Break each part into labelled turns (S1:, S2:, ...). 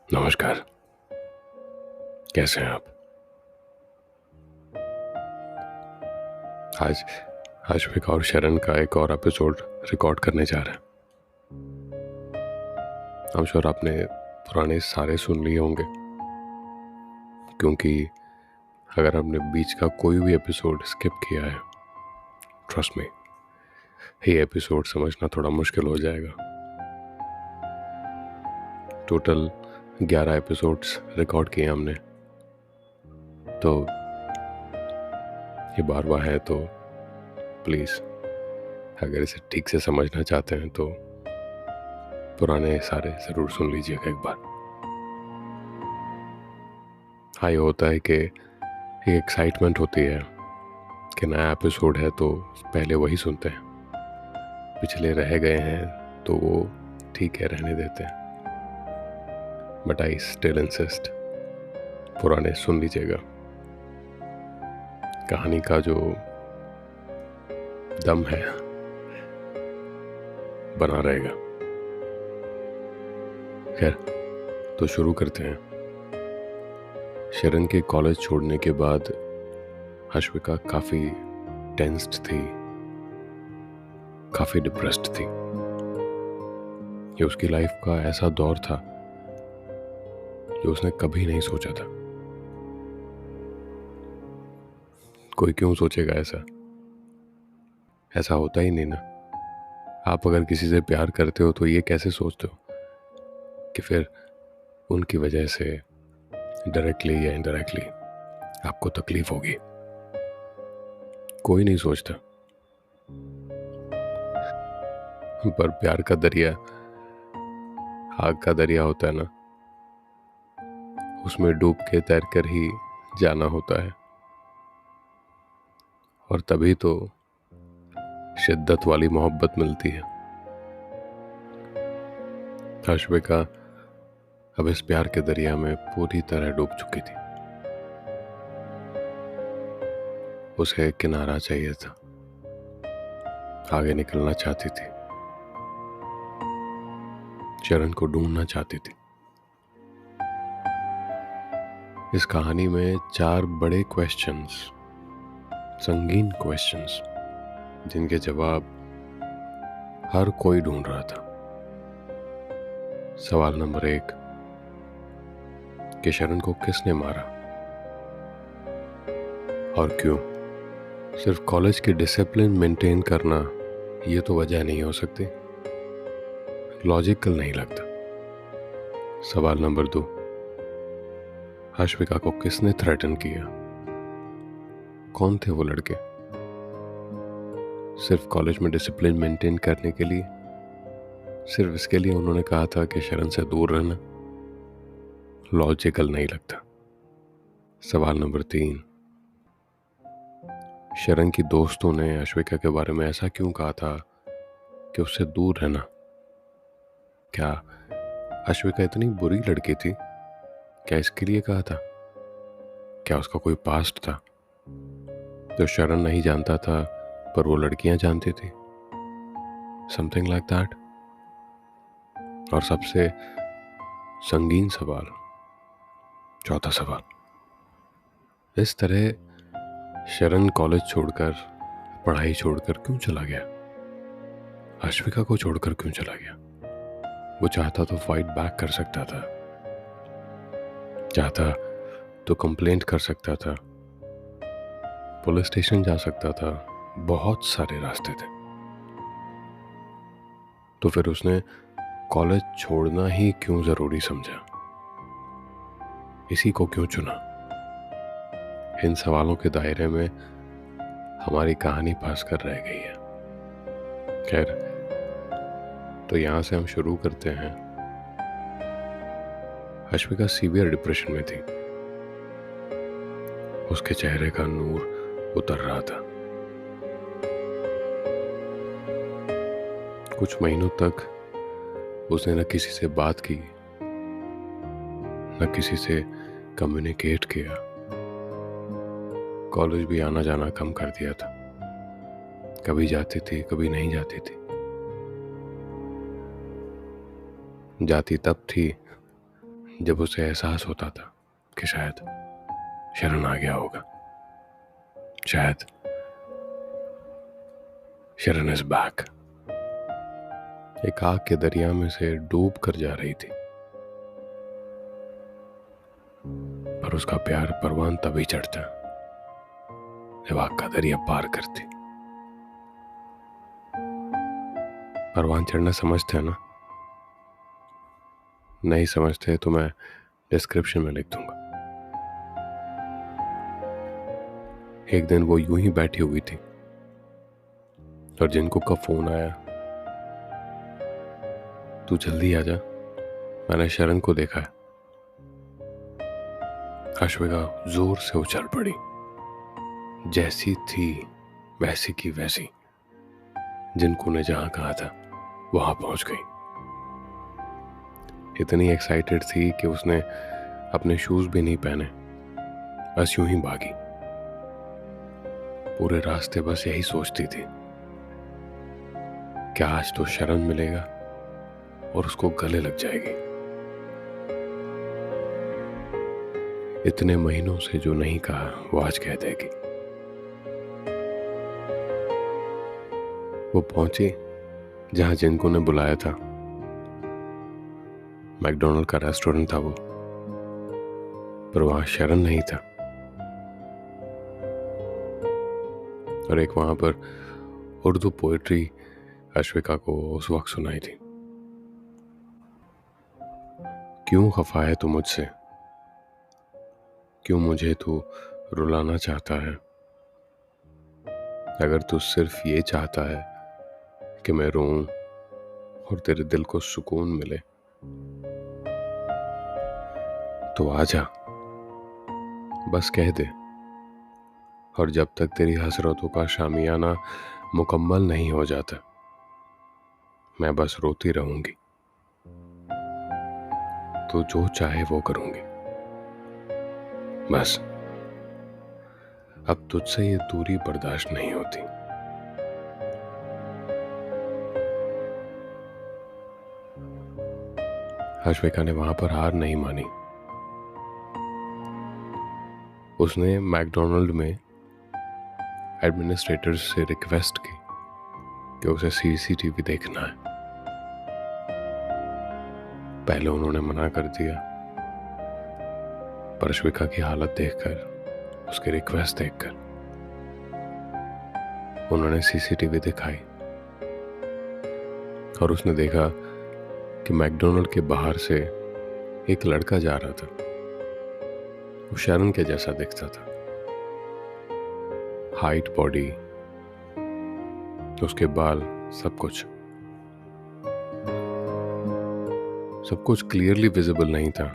S1: नमस्कार। कैसे हैं आप? आज आश्विका और शरण का एक और एपिसोड रिकॉर्ड करने जा रहे हैं। I'm श्योर आपने पुराने सारे सुन लिए होंगे, क्योंकि अगर आपने बीच का कोई भी एपिसोड स्किप किया है, ट्रस्ट मी, ये एपिसोड समझना थोड़ा मुश्किल हो जाएगा। टोटल 11 एपिसोड्स रिकॉर्ड किए हमने, तो ये 12वां है, तो प्लीज़ अगर इसे ठीक से समझना चाहते हैं तो पुराने सारे ज़रूर सुन लीजिएगा एक बार। हाँ, ये होता है कि एक एक्साइटमेंट होती है कि नया एपिसोड है तो पहले वही सुनते हैं, पिछले रह गए हैं तो वो ठीक है, रहने देते हैं। बट आई स्टिल इंसिस्ट, पुराने सुन लीजिएगा। कहानी का जो दम है बना रहेगा। खैर, तो शुरू करते हैं। शरण के कॉलेज छोड़ने के बाद आश्विका काफ़ी टेंस्ड थी, काफ़ी डिप्रेस्ड थी। ये उसकी लाइफ का ऐसा दौर था जो उसने कभी नहीं सोचा था। कोई क्यों सोचेगा ऐसा? ऐसा होता ही नहीं ना। आप अगर किसी से प्यार करते हो तो ये कैसे सोचते हो कि फिर उनकी वजह से डायरेक्टली या इनडायरेक्टली आपको तकलीफ होगी? कोई नहीं सोचता। पर प्यार का दरिया आग का दरिया होता है ना, उसमें डूब के तैर कर ही जाना होता है। और तभी तो शिद्दत वाली मोहब्बत मिलती है। आश्विका अब इस प्यार के दरिया में पूरी तरह डूब चुकी थी। उसे किनारा चाहिए था, आगे निकलना चाहती थी, शरण को ढूंढना चाहती थी। इस कहानी में 4 बड़े क्वेश्चंस, संगीन क्वेश्चंस, जिनके जवाब हर कोई ढूंढ रहा था। सवाल नंबर 1, कि शरण को किसने मारा और क्यों? सिर्फ कॉलेज की डिसिप्लिन मेंटेन करना ये तो वजह नहीं हो सकती, लॉजिकल नहीं लगता। सवाल नंबर 2, आश्विका को किसने थ्रेटन किया? कौन थे वो लड़के? सिर्फ कॉलेज में डिसिप्लिन मेंटेन करने के लिए, सिर्फ इसके लिए उन्होंने कहा था कि शरण से दूर रहना? लॉजिकल नहीं लगता। सवाल नंबर 3, शरण की दोस्तों ने आश्विका के बारे में ऐसा क्यों कहा था कि उससे दूर रहना? क्या आश्विका इतनी बुरी लड़की थी? क्या इसके लिए कहा था? क्या उसका कोई पास्ट था जो शरण नहीं जानता था पर वो लड़कियां जानती थी? Something like that. और सबसे संगीन सवाल, चौथा सवाल, इस तरह शरण कॉलेज छोड़कर, पढ़ाई छोड़कर क्यों चला गया? आश्विका को छोड़कर क्यों चला गया? वो चाहता तो फाइट बैक कर सकता था, चाहता तो कंप्लेंट कर सकता था, पुलिस स्टेशन जा सकता था, बहुत सारे रास्ते थे। तो फिर उसने कॉलेज छोड़ना ही क्यों जरूरी समझा? इसी को क्यों चुना? इन सवालों के दायरे में हमारी कहानी फंस कर रह गई है। खैर, तो यहां से हम शुरू करते हैं। आश्विका सीवियर डिप्रेशन में थी। उसके चेहरे का नूर उतर रहा था। कुछ महीनों तक उसने न किसी से बात की, न किसी से कम्युनिकेट किया। कॉलेज भी आना जाना कम कर दिया था। कभी जाती थी, कभी नहीं जाती थी। जाती तब थी जब उसे एहसास होता था कि शायद शरण आ गया होगा, शायद शरण इज बैक। एक आग के दरिया में से डूब कर जा रही थी, पर उसका प्यार परवान तभी चढ़ता जब आग का दरिया पार करती। परवान चढ़ना समझते हैं ना? नहीं समझते तो मैं डिस्क्रिप्शन में लिख दूंगा। एक दिन वो यूं ही बैठी हुई थी और जिनको का फोन आया, तू जल्दी आ जा, मैंने शरण को देखा है। अश्विका जोर से उछल पड़ी, जैसी थी वैसी की वैसी। जिनको ने जहां कहा था वहां पहुंच गई। इतनी एक्साइटेड थी कि उसने अपने शूज भी नहीं पहने, बस यूं ही भागी। पूरे रास्ते बस यही सोचती थी, क्या आज तो शरण मिलेगा और उसको गले लग जाएगी। इतने महीनों से जो नहीं कहा वो आज कह देगी। वो पहुंची जहां जिनको ने बुलाया था। मैकडोनल्ड का रेस्टोरेंट था वो, पर वहां शरण नहीं था। और एक वहां पर उर्दू पोएट्री अश्विका को उस वक्त सुनाई थी। क्यों खफा है तू मुझसे, क्यों मुझे तू रुलाना चाहता है। अगर तू सिर्फ ये चाहता है कि मैं रोऊं और तेरे दिल को सुकून मिले, तो आजा, बस कह दे। और जब तक तेरी हसरतों का शामियाना मुकम्मल नहीं हो जाता, मैं बस रोती रहूंगी। तो जो चाहे वो करूंगी। बस अब तुझसे ये दूरी बर्दाश्त नहीं होती। अश्विका ने वहां पर हार नहीं मानी। उसने मैकडोनल्ड में एडमिनिस्ट्रेटर से रिक्वेस्ट की कि उसे सीसीटीवी देखना है। पहले उन्होंने मना कर दिया, पर अश्विका की हालत देखकर, उसकी रिक्वेस्ट देखकर उन्होंने सीसीटीवी दिखाई और उसने देखा कि मैकडोनल्ड के बाहर से एक लड़का जा रहा था। वो शरण के जैसा दिखता था, हाइट, बॉडी, उसके बाल, सब कुछ क्लियरली विजिबल नहीं था।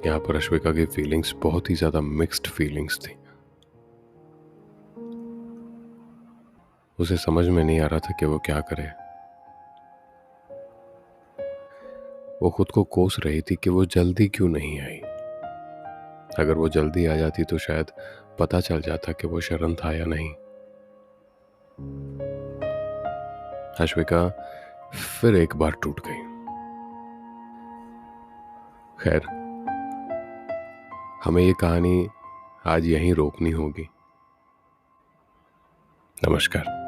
S1: यहां पर अश्विका की फीलिंग्स बहुत ही ज्यादा मिक्स्ड फीलिंग्स थी। उसे समझ में नहीं आ रहा था कि वो क्या करे। वो खुद को कोस रही थी कि वो जल्दी क्यों नहीं आई। अगर वो जल्दी आ जाती तो शायद पता चल जाता कि वो शरण था या नहीं। अश्विका फिर एक बार टूट गई। खैर, हमें ये कहानी आज यहीं रोकनी होगी। नमस्कार।